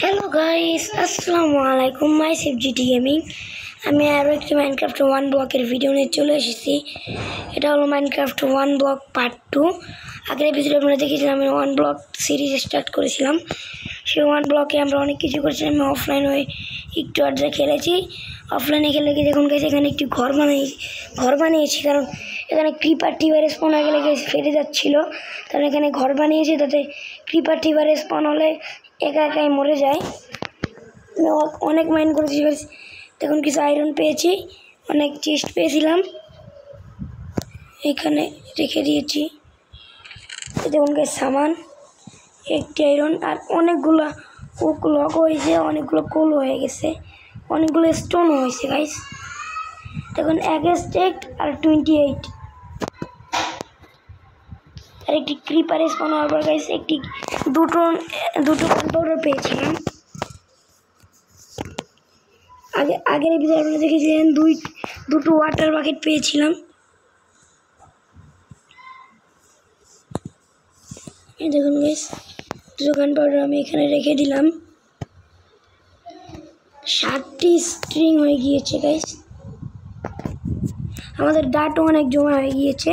Hello guys, আসসালামু আলাইকুম। মাই সেফজিটি gaming. আমি আরও একটি মাইনক্রাফট 1 ব্লকের ভিডিও নিয়ে চলে এসেছি। এটা হলো মাইনক্রাফট 1 ব্লক পার্ট 2। আগের এপিসোডে আপনারা দেখেছিলাম আমি 1 ব্লক সিরিজ স্টার্ট করেছিলাম। সেই 1 ব্লকে আমরা অনেক কিছু করেছিলাম। আমি অফলাইন হয়ে একটু আড্ডা খেলেছি। অফলাইনে খেলে গিয়ে দেখুন গেছে এখানে একটি ঘর বানিয়েছি, কারণ এখানে ক্রিপার টিপার স্পন হয়ে গেলে ফেটে যাচ্ছিলো। কারণ এখানে ঘর বানিয়েছি, তাতে ক্রিপার টিপার স্পন হলে একা একাই মরে যায়। অনেক মাইন করেছি, দেখুন কিছু আয়রন পেয়েছি, অনেক চেস্ট পেয়েছিলাম, এখানে রেখে দিয়েছি। দেখুন গাইস সামান, একটি আয়রন আর অনেকগুলো লক হয়েছে, অনেকগুলো কোল হয়ে গেছে, অনেকগুলো স্টোন হয়েছে গাইস। দেখুন এক স্টেক আর 28 আর একটি ক্রিপার স্পন হওয়ার পর গাইস দুটো কম্পাউন্ডার পেয়েছিলাম। আগের এপিসোডে আপনারা দেখেছিলেন দুটো ওয়াটার বাকেট পেয়েছিলাম। এই দেখুন গাইস দুটো কম্পাউন্ডার আমি এখানে রেখে দিলাম। 7টি স্ট্রিং হয়ে গিয়েছে গাইস। আমাদের ডাটা অনেক জমা হয়ে গিয়েছে,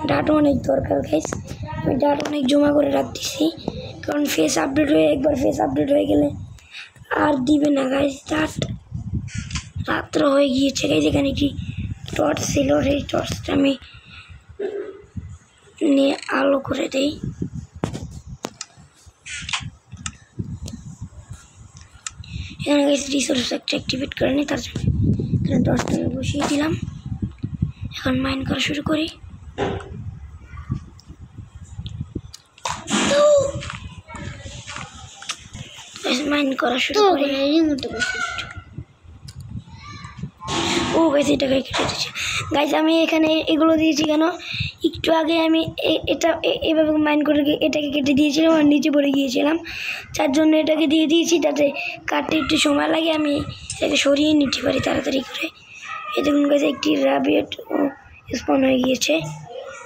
ডাটা অনেক দরকার গাইস। আমি ডাটা অনেক জমা করে রাখতেছি, কারণ একবার ফেস আপডেট হয়ে গেলে আর দিবে না গাইস। রাত্র হয়ে গিয়েছে গাইস। এখানে কি টর্চ ছিল, এই টর্চটা আমি নিয়ে আলো করে দেই। এখানে গাইস রিসোর্স একটা অ্যাক্টিভেট করে নি, তার জন্য এখানে টর্চটা আমি বসিয়ে দিলাম। এখন মাইন করা শুরু করি। মাইন করা শুরু করি। ও গাইস এটাকে কেটে দিচ্ছি গাইস। আমি এখানে এগুলো দিয়েছি কেন, একটু আগে আমি এটা এভাবে মাইন করে এটাকে কেটে দিয়েছিলাম আর নিচে পড়ে গিয়েছিলাম, যার জন্য এটাকে দিয়ে দিয়েছি, যাতে কাটতে একটু সময় লাগে, আমি এটাকে সরিয়ে নিতে পারি তাড়াতাড়ি করে। এই দেখুন গাইস একটি র্যাবিট স্পন হয়ে গিয়েছে,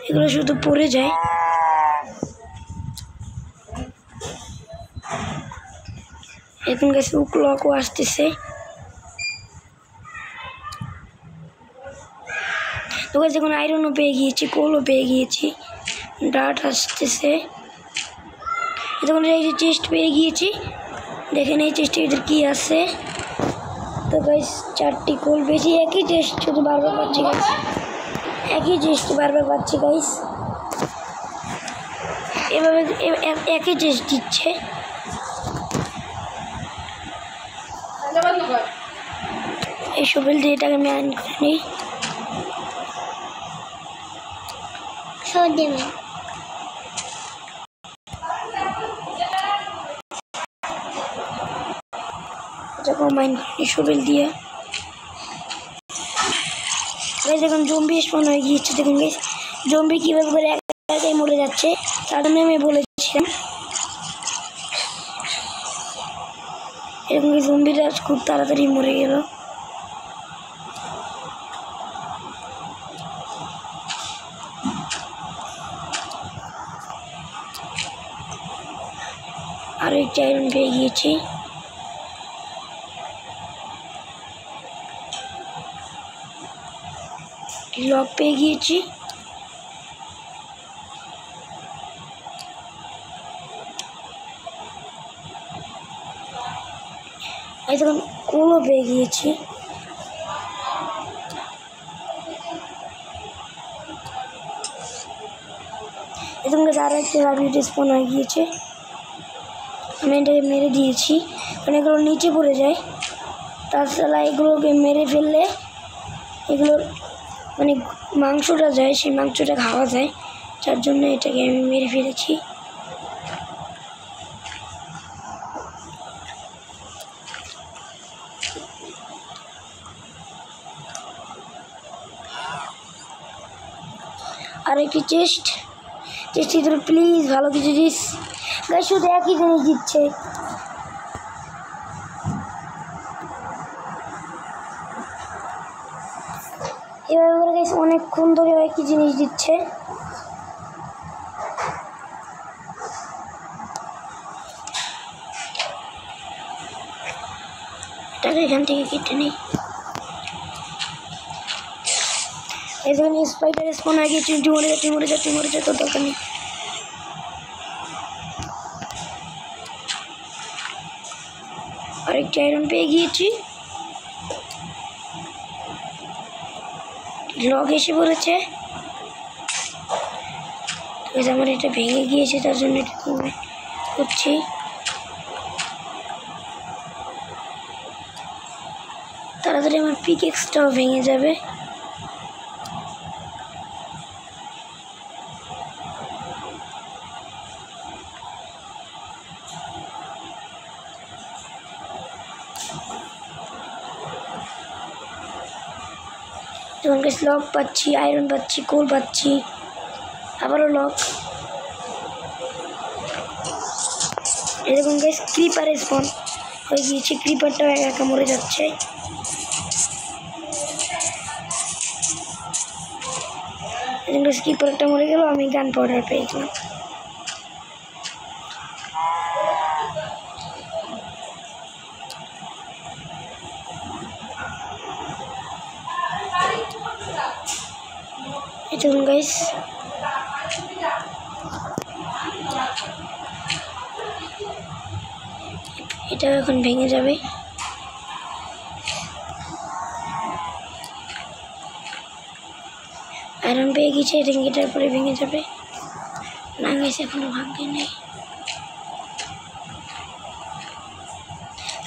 এগুলো শুধু পড়ে যায়। এখন গাইস উকলকও আসতেছে। তো গাইস এখন আয়রনও পেয়ে গিয়েছি, কোলও পেয়ে গিয়েছি, ডাট আসতেছে। তখন এই যে চেস্ট পেয়ে গিয়েছি, দেখেন এই চেস্টের ভিতরে কি আছে। তো গাইস 4টি কোল পেয়েছি, একই চেস্ট শুধু বারবার পাচ্ছি গাইস, একই চেস্ট বারবার পাচ্ছি গাইস। এভাবে একই চেস্ট দিচ্ছে। এই সবেল দিয়ে এটাকে আমি আর্ন করে নিই। সবেল দিয়ে এখন জম্বি স্পন হয়ে গিয়েছে। দেখুন গাইস জম্বি কীভাবে করে একাই মরে যাচ্ছে, তার জন্য আমি বলেছিলাম। এরকম জম্বিরা খুব তাড়াতাড়ি মরে গেল। আর একটি আয়রন পেয়ে গিয়েছি। লক পেয়ে গিয়েছি। এখন কোলও পেয়ে গিয়েছি। এখন আরো একটি র্যাবিট স্পন হয়ে গিয়েছে, আমি এটাকে মেরে দিয়েছি, কারণ এগুলো নিচে পড়ে যায়। তাছাড়া এগুলোকে মেরে ফেললে এগুলোর মানে মাংসটা যায়, সেই মাংসটা খাওয়া যায়, যার জন্য এটাকে আমি মেরে ফেলেছি। আর একটি চেস্টের ভিতরে প্লিজ ভালো কিছু দিস গাইস, শুধু একই জিনিস দিচ্ছে। এভাবে করে গাইস অনেকক্ষণ ধরে একই জিনিস দিচ্ছে। টাকা এখান থেকে কেটে নিই। এখানে স্পাইডার স্পন আগে তুই মরে যা তোর দরকার নেই। আরেকটি আয়রন পেয়ে গিয়েছি। লগ এসে পড়েছে। আমার এটা ভেঙে গিয়েছে, তার জন্য এটা করছি। তাড়াতাড়ি আমার পিকেক্সটাও ভেঙে যাবে। যখন গাইস লক পাচ্ছি, আয়রন পাচ্ছি, কোল পাচ্ছি, আবারও লক। এরকম গাইস ক্রিপার স্পন হয়ে গিয়েছে। ক্রিপারটাও একা মরে যাচ্ছে। এরকম গাইস ক্রিপারটা মরে গেল, আমি গান পাউডার পেয়ে গেলাম। দেখুন গাইস এটা এখন ভেঙে যাবে। আয়রন পেয়ে গেছে, রিঙ্গিটার পরে ভেঙে যাবে। না গাইস এখনো ভাঙে নেই।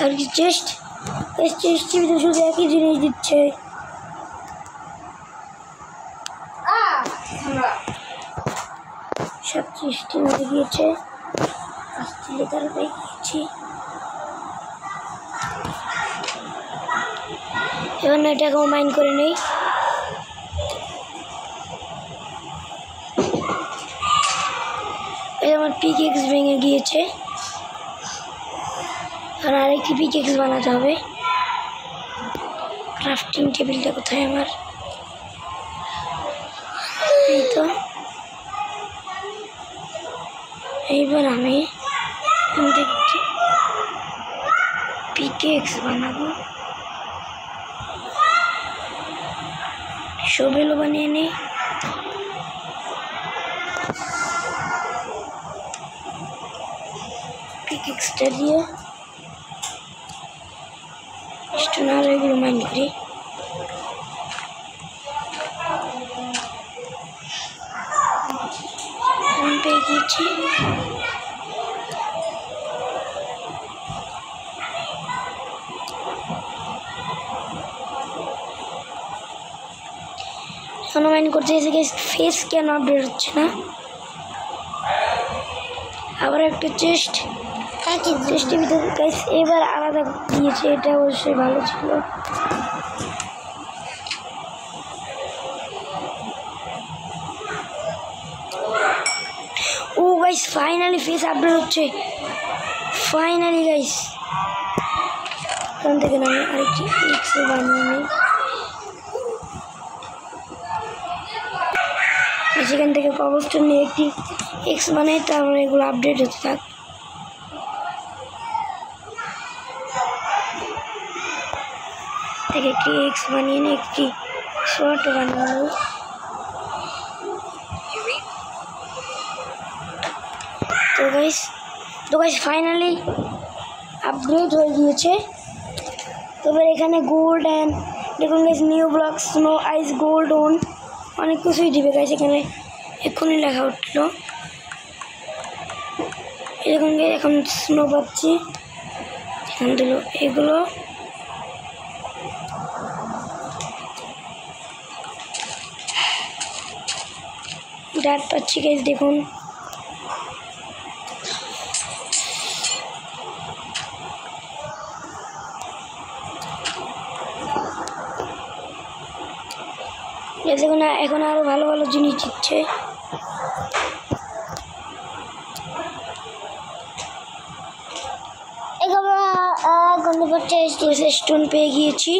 আর কি চেস্ট ভিতরে শুধু একই জিনিস দিচ্ছে। সব চেষ্টি মরে গিয়েছে। তার পেয়ে গিয়েছি। এবার না এটাকেও মাইন্ড করে নেই। আমার পিকেক্স ভেঙে গিয়েছে, আর আরেকটি পিকেক্স বানাতে হবে। ক্রাফটিং টেবিলটা কোথায় আমার? এই তো। এইবার আমি পিকেক্স বানাবো। শোভেলও বানিয়ে নিই। পিকেক্সটা দিয়ে স্টোন আর এগুলো মাইন্ড করি। আমি পেয়ে গিয়েছি। এখনো মাইন্ড করতে এসে ফেস কেন আপডেট হচ্ছে না? আবার একটা চেস্টের ভিতরে গাইস এবার আলাদা দিয়েছে, এটা অবশ্যই ভালো ছিল। ও গাইস ফাইনালি ফেস আপডেট হচ্ছে। ফাইনালি গাইস এখান থেকে আমি আরেকটি এক্স বানিয়ে নিই। সেখান থেকে কবস্টোন নিয়ে একটি এক্স বানাই, তারপরে এগুলো আপডেট হতে থাক। থেকে একটি এক্স বানিয়ে নিই, একটি শর্ট বানাবো। তো গাইস ফাইনালি আপগ্রেড হয়ে গিয়েছে। তবে এখানে গোল্ড অ্যান্ড দেখুন guys new block snow ice gold অন অনেক কিছুই দিবে গাইস। এখানে এক্ষুনি লেখা উঠলো। এরকম এখন স্নো পাচ্ছি। এখান দিল এগুলো ডাট পাচ্ছি গাইস। দেখুন এখন আরো ভালো ভালো জিনিস দিচ্ছে। স্টোন পেয়ে গিয়েছি,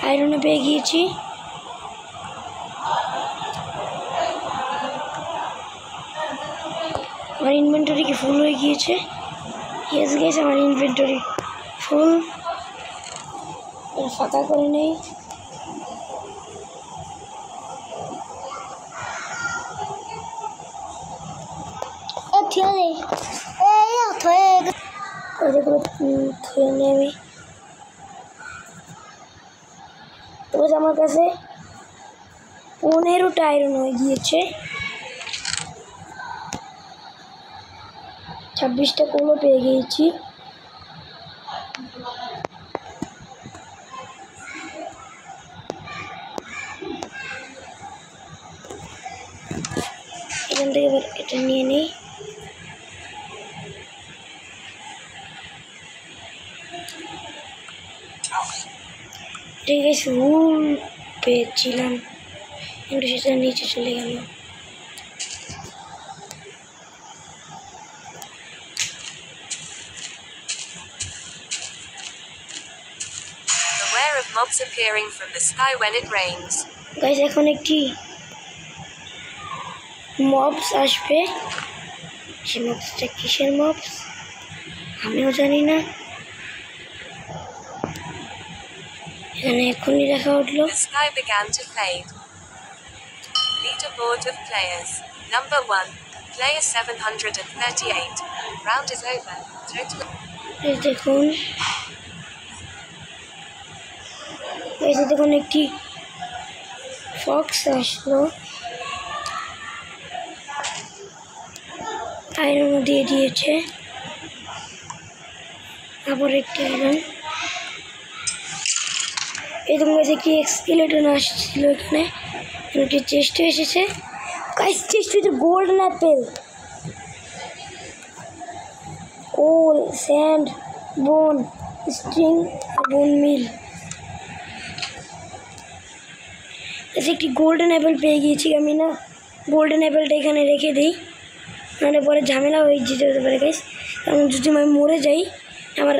আয়রনে পেয়ে গিয়েছি। আমার ইনভেন্টরি কি ফুল হয়ে গিয়েছে? ইয়েস গাইস আমার ইনভেন্টরি ফুল। ফাঁকা করে নেই। ধুয়ে নিয়ে আমি তবে আমার কাছে 15টা আয়রন হয়ে গিয়েছে, 26টা কোলো পেয়ে গিয়েছি। এখান থেকে এবার এটা নিয়ে নিই। ঠিক আছে, উল পেয়েছিলাম কিন্তু সেটা নিচে চলে গেল। Beware of mobs appearing from the sky when it rains. Guys, এখন একটি মবস আসবে। সে মবসটা কিসের মবস আমিও জানি না। এখানে এখনই দেখা উঠলো। The sky began to fade. Leaderboard of players. Number 1. Player 738. Round is over. Total. এই দেখুন, দেখুন একটি ফক্স আসলো, আয়রন দিয়ে দিয়েছে। আবার একটি আয়রন। এই দেখুন গাইস, একটি স্কেলেটন আসছিল এখানে, একটি চেস্ট এসেছে। গাইস, চেস্ট হচ্ছে গোল্ডেন অ্যাপেল, কোল, স্যান্ড, বোন, স্ট্রিং, বোন মিল। একটি গোল্ডেন অ্যাপেল পেয়ে গিয়েছি আমি। না, গোল্ডেন অ্যাপেলটা এখানে রেখে দিই, নাহলে পরে ঝামেলা হয়ে যেতে হতে পারে গাইস। কারণ যদি আমি মরে যাই আমার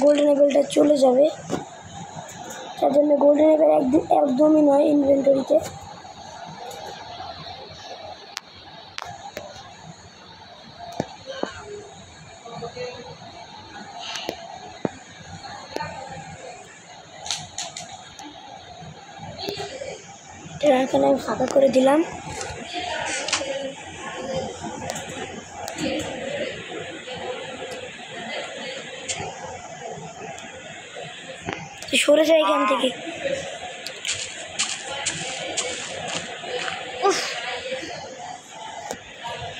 গোল্ডেন অ্যাপেলটা চলে যাবে। তার জন্য গোল্ডেন অ্যাপেল একদমই নয় ইনভেন্টরিতে। এখানে আমি ফাঁকা করে দিলাম। সরে যায় এখান থেকে।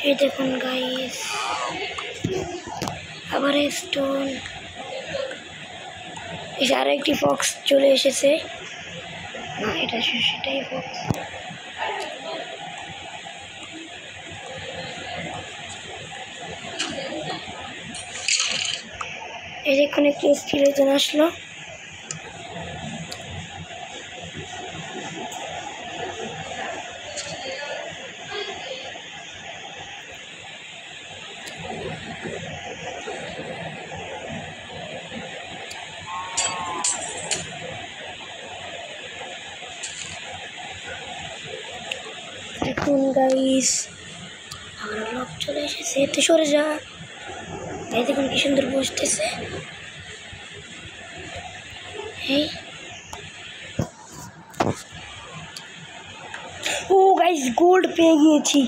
এই দেখুন গাইস, আবার স্টোন। আরো একটি ফক্স চলে এসেছে। না, এটা সেটাই ফক্স। এই দেখুন একটি স্কেলেটন আসলো। দেখুন গাইস, আমার লোক চলে এসেছে। এতে সরে যা। এই দেখুন কি সুন্দর বসতেছে। ও গাইস, গোল্ড পেয়ে গিয়েছি।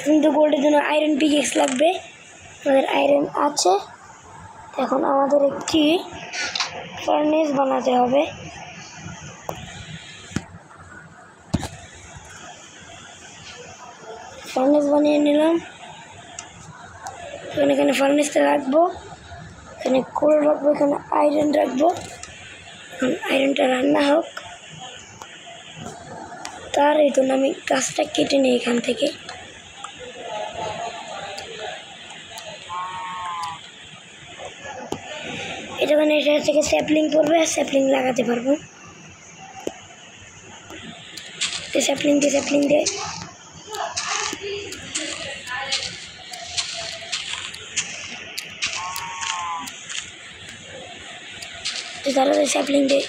কিন্তু গোল্ডের জন্য আয়রন পিকেক্স লাগবে। আমাদের আয়রন আছে। এখন আমাদের একটি ফার্নেস বানাতে হবে। ফার্নেস বানিয়ে নিলাম। এখানে ফার্নেসটা রাখবো, এখানে কোল রাখবো, এখানে আয়রন রাখবো। এখন আয়রনটা রান্না হোক। তার এই জন্য আমি গাছটা কেটে নিই এখান থেকে। এটা মানে এটা থেকে স্যাপলিং পড়বে, আর স্যাপলিং লাগাতে পারবো। স্যাপলিং দিয়ে তারা স্যাপলিং দিয়ে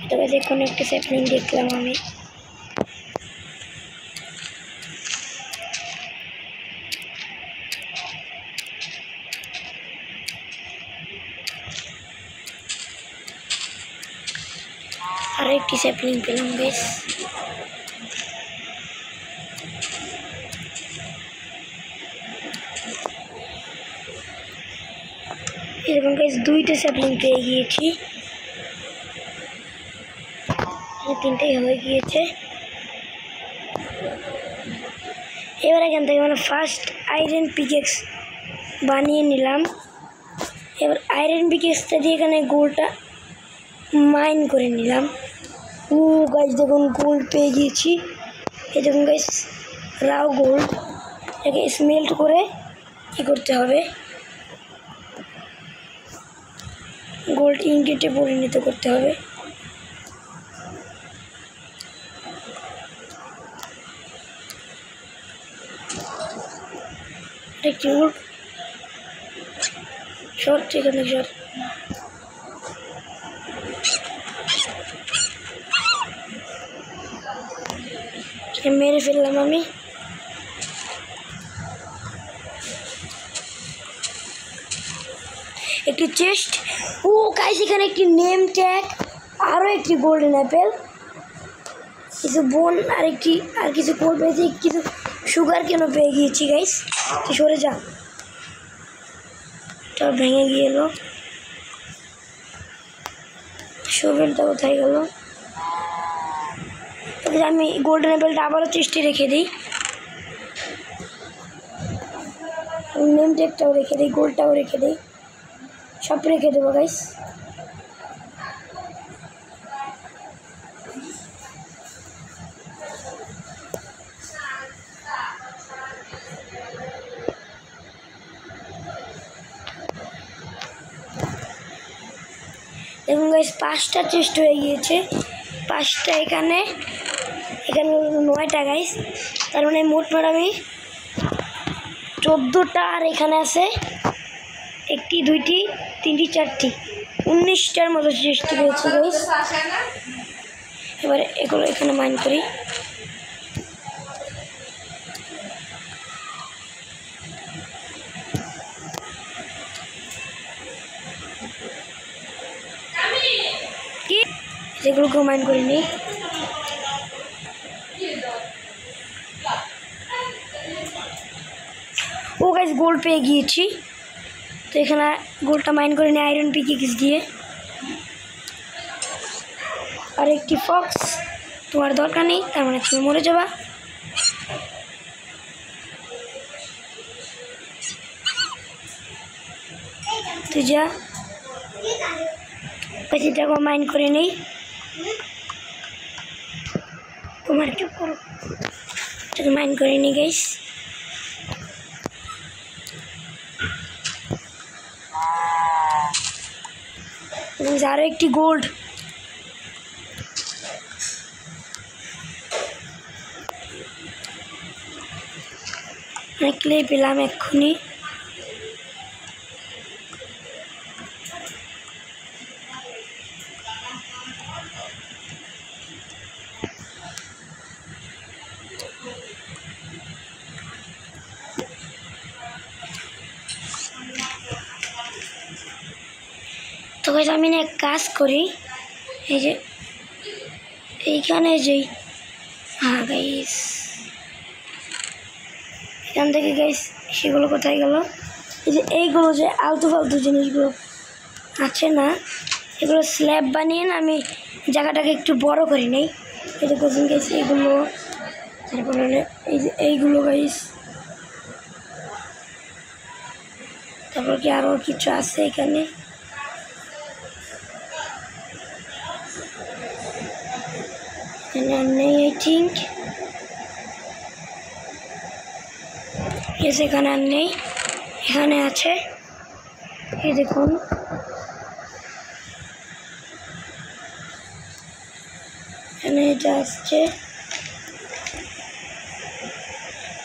তবে দেখুন একটা স্যাপলিং দেখলাম আমি। আরেকটি স্যাপলিং পেলাম গাইস। এরকম গাইস দুইটা স্যাপলিং পেয়ে গিয়েছি, তিনটাই হয়ে গিয়েছে। এবার এখান থেকে মানে ফার্স্ট আয়রন পিকেক্স বানিয়ে নিলাম। এবার আয়রন পিকেক্সটা দিয়ে এখানে গোল্ডটা মাইন করে নিলাম। ও গাইস দেখুন গোল্ড পেয়ে গিয়েছি। এই দেখুন গাইস রাও গোল্ড, এটাকে স্মেল্ট করে কি করতে হবে, গোল্ড ইনগেটে পরিণত করতে হবে। একটি গোল্ড শর্ট, এখানে শর্ট মেরে ফেললাম আমি। একটি চেস্ট, ও গাইস এখানে একটি নেম ট্যাগ, আরও একটি গোল্ডেন অ্যাপেল, কিছু বোন, আর কিছু গোল্ড পেয়েছি, কিছু সুগার কেন পেয়ে গিয়েছি গাইস। তুই সরে যা, এটা ভেঙে গিয়েল। সুগারটা কোথায় গেল? আমি গোল্ডেন অ্যাপেলটা আবারও চেস্টে রেখে দিই, নেম ট্যাগটাও রেখে দিই, গোল্ডটাও রেখে দিই, সব রেখে দেবো গাইস। দেখুন গাইস 5টা চেস্ট হয়ে গিয়েছে, 5টা এখানে 9টা গাইস, তার মানে মোট আমি 14টা, আর এখানে আছে 1টি 2টি 3টি 4টি 19টার মতো চেস্ট পেয়েছি গাইস। এবার এগুলো এখানে মাইন করি। কি এগুলোকে মাইন করে নিই। ও গাইস গোল্ড পেয়ে গিয়েছি, তো এখানে গোল্ডটা মাইন করে নিই আয়রন পিকেক্স দিয়ে। আর একটি ফক্স, তোমার দরকার নেই, তার মানে তুমি মরে যাবা। তুই যা, পেছিটাকে মাইন করে নেই। তোমার চুপ করো, এটাকে মাইন করে নিই গাইস। আরো একটি গোল্ড, ক্লে পেলাম এক্ষুনি। তো গাইস আমি না এক কাজ করি, এই যে এইখানে যেই, হ্যাঁ গাইস এখান থেকে গাইস সেগুলো কোথায় গেল, এই যে এইগুলো যে আলতু ফালতু জিনিসগুলো আছে না, এগুলো স্ল্যাব বানিয়ে না আমি জায়গাটাকে একটু বড় করে নেই। এই যে কোচিং গাইস এইগুলো, তারপরে এই যে এইগুলো গাইস, তারপর কি আরও কিছু আছে এখানে, নেই আই থিঙ্ক, এখানে আর নেই, এখানে আছে। এই দেখুন এখানে এটা আসছে,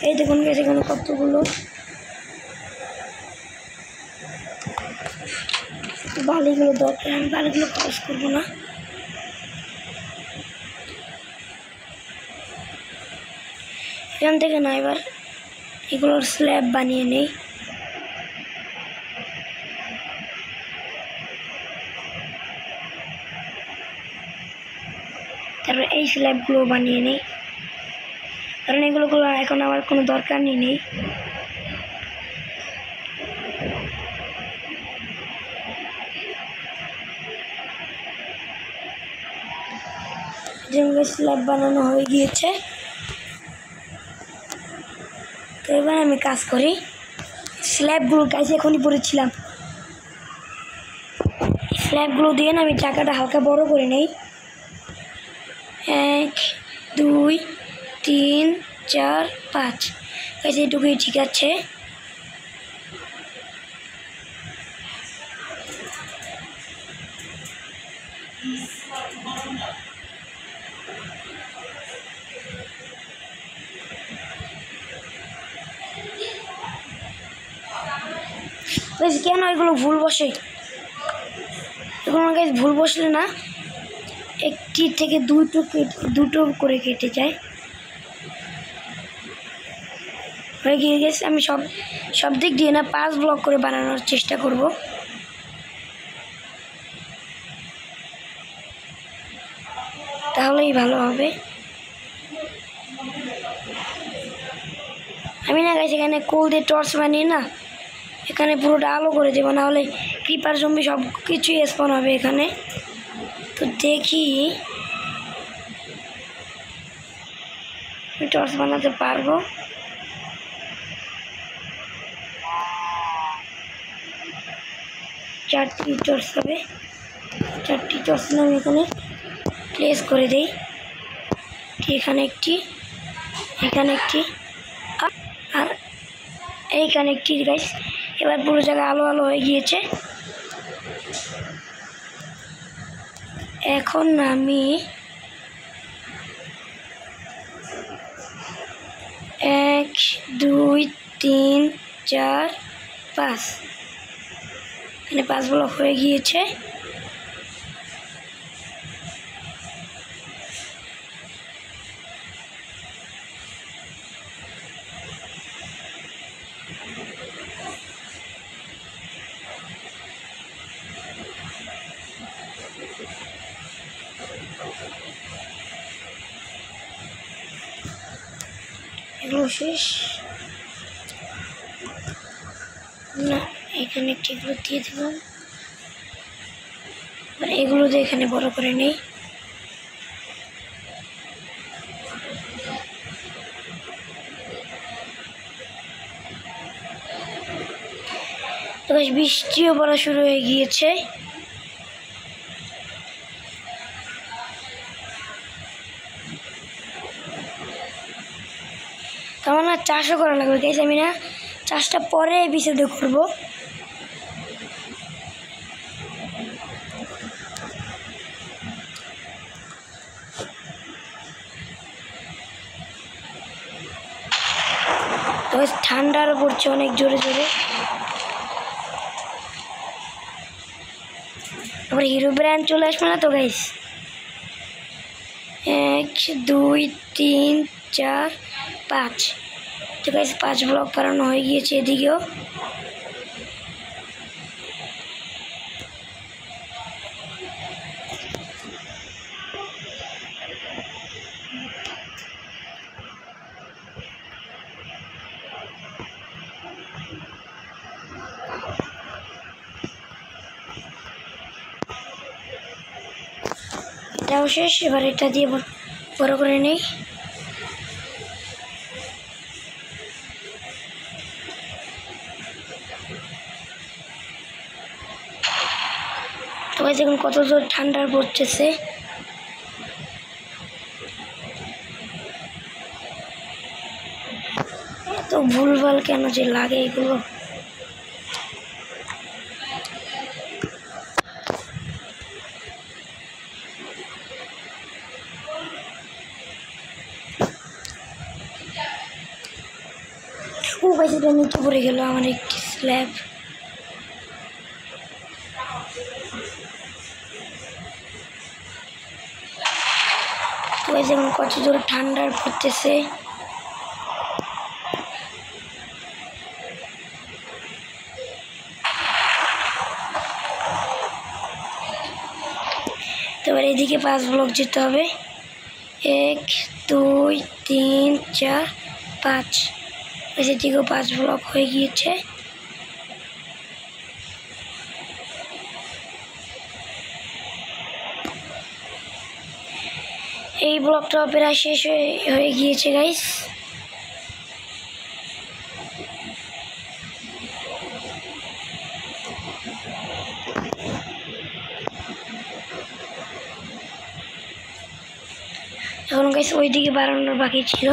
এই দেখুন গেছে এখানে কতগুলো বালিগুলো দরকার, আমি বালিগুলো খরচ করবো না। এখান থেকে না এবার এগুলোর স্ল্যাব বানিয়ে নেই। তারপর এই স্ল্যাবগুলো বানিয়ে নিই, কারণ এগুলো এখন আমার কোনো দরকার নেই। স্ল্যাব বানানো হয়ে গিয়েছে, তো এবার আমি কাজ করি। স্ল্যাবগুলো গাইছে এখনই পড়েছিলাম, স্ল্যাবগুলো দিয়ে না আমি চাকাটা হালকা বড় করে নেই। 1 2 3 4 5 গাইছে এটুকুই ঠিক আছে। কেন এগুলো ভুল বসে? এগুলো গাইস ভুল বসলে না একটি থেকে দুটো করে কেটে যায়। হয়ে গিয়ে গেছে, আমি সব দিক দিয়ে না 5 ব্লক করে বানানোর চেষ্টা করব। তাহলেই ভালো হবে। আমি না গাইস এখানে কোল দিয়ে টর্চ বানিয়ে না এখানে পুরোটা আলো করে দেবো, না হলে ক্রিপার জম্বি সব কিছুই স্পন হবে এখানে। তো দেখি টর্চ বানাতে পারবো। চারটি টর্চ হবে, 4টি টর্চ আমি এখানে প্লেস করে দিই। এখানে একটি, এখানে একটি, আর এইখানে একটি গাইস। এবার পুরো জায়গা আলো আলো হয়ে গিয়েছে। এখন আমি 1 2 3 4 5 এখানে 5 ব্লক হয়ে গিয়েছে। এগুলো শেষ না, এখানে ঠিকগুলো দিয়ে দিলাম। এগুলো দিয়ে এখানে বড় করে নেই। তো বৃষ্টিও পড়া শুরু হয়ে গিয়েছে। আমার না চাষও করা লাগবে গাইস, আমি না চাষটা পরে এপিসোডে করব। তো ঠান্ডারও পড়ছে অনেক জোরে জোরে। আবার হিরো ব্র্যান্ড চলে আসবে না তো গাইস। 1 2 3 4 5 তো গাইস 5 ব্লক বানানো হয়ে গিয়েছে এদিকেও। এটাও শেষ, এবার এটা দিয়ে বড় করে নেই। তো দেখুন কত জোর ঠান্ডা পড়তেছে। এত ভুলভাল কেন যে লাগে এগুলো। ও গাইস এটা নিচে পড়ে গেল আমার একটি স্ল্যাব। তো গাইস এখন কত জোর ঠান্ডা পড়তেছে। তো এবার এদিকে 5 ব্লক যেতে হবে। 1 2 3 4 5 এসে দিকেও 5 ব্লক হয়ে গিয়েছে। এই ব্লকটা প্রায় শেষ হয়ে গিয়েছে গাইস। এখন গাইস ওইদিকে বাড়ানোর বাকি ছিল।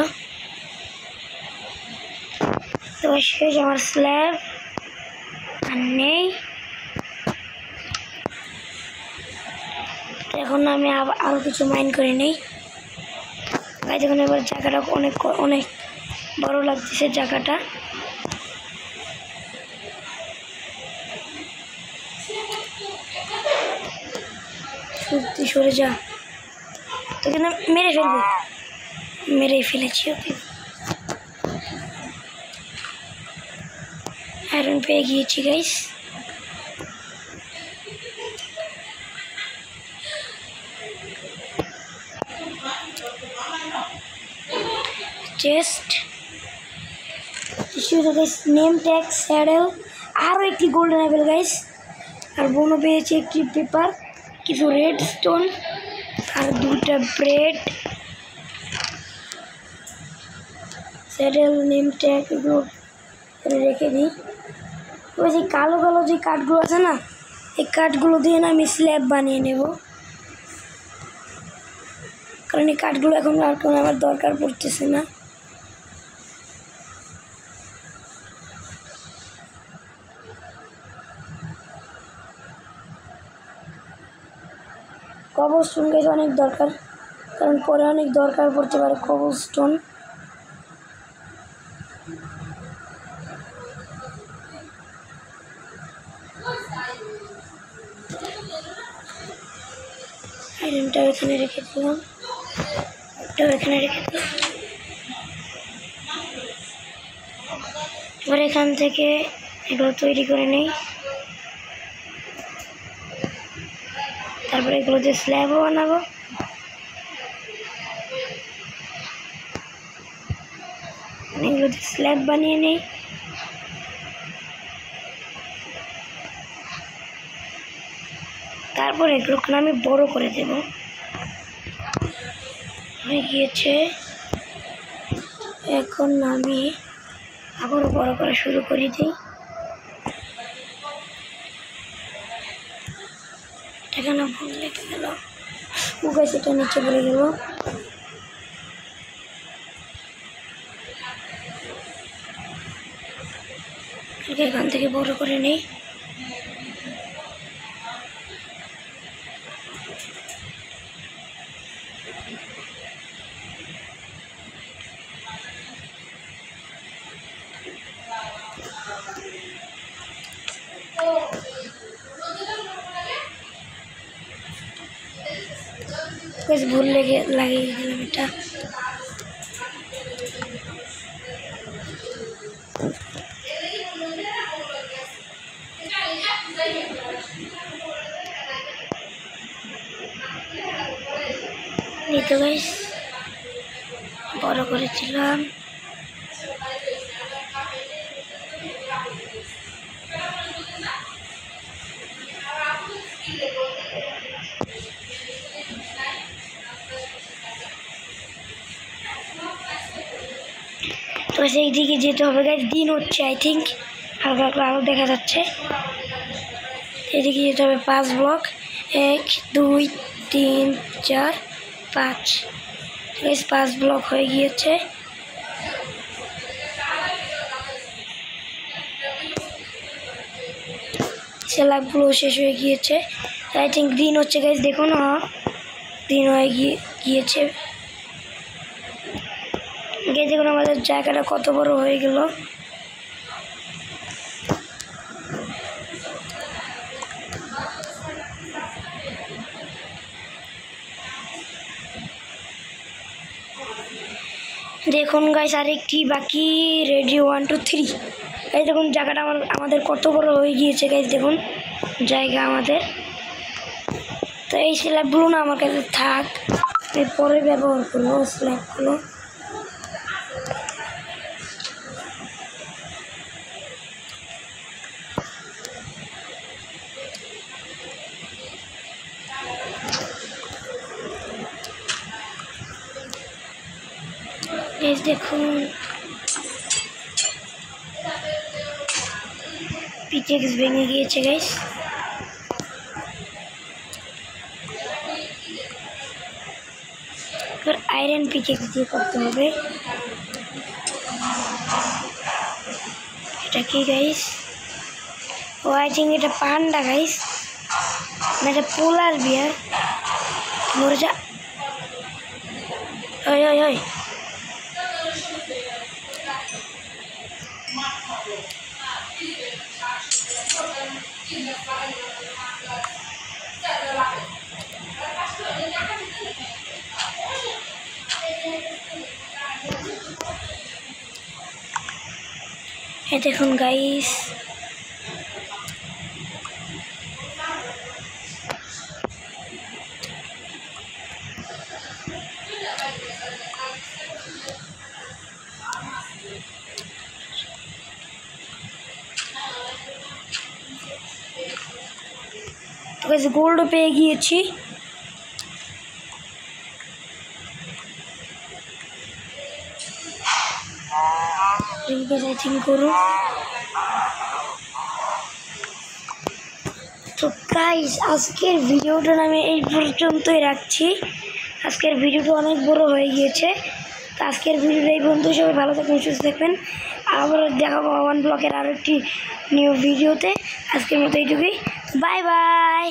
তো শেষ আমার স্ল্যাব আর নেই। এখন আমি আরো কিছু মাইন করে নেই গাইস। এখন এবার জায়গাটা অনেক অনেক বড় লাগতেছে জায়গাটা। সত্যি সরে যা, তোকে না মেরে ফেলবো। মেরে ফেলেছি ওকে। আয়রন পেয়ে গিয়েছি guys. Chest guys, name tag, saddle, আরও একটি গোল্ডেন অ্যাপেল গাইস। আর বোনও পেয়েছে একটি পেপার, কিছু রেড স্টোন আর 2টা ব্রেড। স্যাডেল, নেম ট্যাগ এগুলো রেখে দিই। ওই যে কালো কালো যে কাঠগুলো আছে না, এই কাঠগুলো দিয়ে না আমি স্ল্যাব বানিয়ে নেব, কারণ এই কাঠগুলো এখন আর কোনো আমার দরকার পড়তেছে না। কবলস্টোন গাইস অনেক দরকার, কারণ পরে অনেক দরকার পড়তে পারে কবলস্টোন। আয়রনটা এখানে রেখে দিলাম, ওটাও এখানে রেখে দিলাম। এবার এখান থেকে এগুলো তৈরি করে নেই, তারপরে এগুলো দিয়ে স্ল্যাবও বানাবো। এগুলো দিয়ে স্ল্যাব বানিয়ে নেই। তারপর এগুলোকে আমি বড় করে দেব। হয়ে গিয়েছে, এখন আমি আবারও বড় করা শুরু করে দিই। এখানে ভুল লেগে গেল, গাইস এটা নিচে পড়ে গেল। এখান থেকে বড় করে নেই। ভুল লাগিয়ে দিলাম এটা। তো গাইস বড় করেছিলাম। তো সেই দিকে যেতে হবে গাইস, দিন হচ্ছে আই থিঙ্ক, হালকা হালকা আলো দেখা যাচ্ছে। এদিকে যেতে হবে 5 ব্লক, 1 2 3 4 5 গাইস। 5 ব্লক হয়ে গিয়েছে। স্ল্যাবগুলো শেষ হয়ে গিয়েছে আই থিঙ্ক। দিন হচ্ছে গাইস, দেখুন দিন হয়ে গিয়েছে। দেখুন আমাদের জায়গাটা কত বড় হয়ে গেল। দেখুন গাইস আরেকটি বাকি, রেডি 1 2 3 গাইস। দেখুন জায়গাটা আমাদের কত বড় হয়ে গিয়েছে গাইস, দেখুন জায়গা আমাদের। তো এই স্ল্যাবগুলো না আমার কাছে থাক, এরপরে ব্যবহার করবো স্ল্যাবগুলো। এই দেখুন পিকেক্স ভেঙে গিয়েছে গাইস। এবার আয়রন পিকেক্স দিয়ে করতে হবে। এটা কি গাইস? ও আই থিঙ্ক এটা পান্ডা গাইস, না এটা পোলার বিয়ার। মরে যা। ওই ওই ওই এই দেখুন গাইস, গোল্ড পেয়ে গিয়েছি। করুন। তো গাইস আজকের ভিডিওটা আমি এই পর্যন্তই রাখছি। আজকের ভিডিওটা অনেক বড় হয়ে গিয়েছে। তো আজকের ভিডিওটা এই পর্যন্ত। সবাই ভালো থাকবেন, সুস্থ থাকবেন। আবার দেখাবো ওয়ান ব্লকের আরও একটি নিউ ভিডিওতে। আজকের মতো এইটুকুই। Bye bye.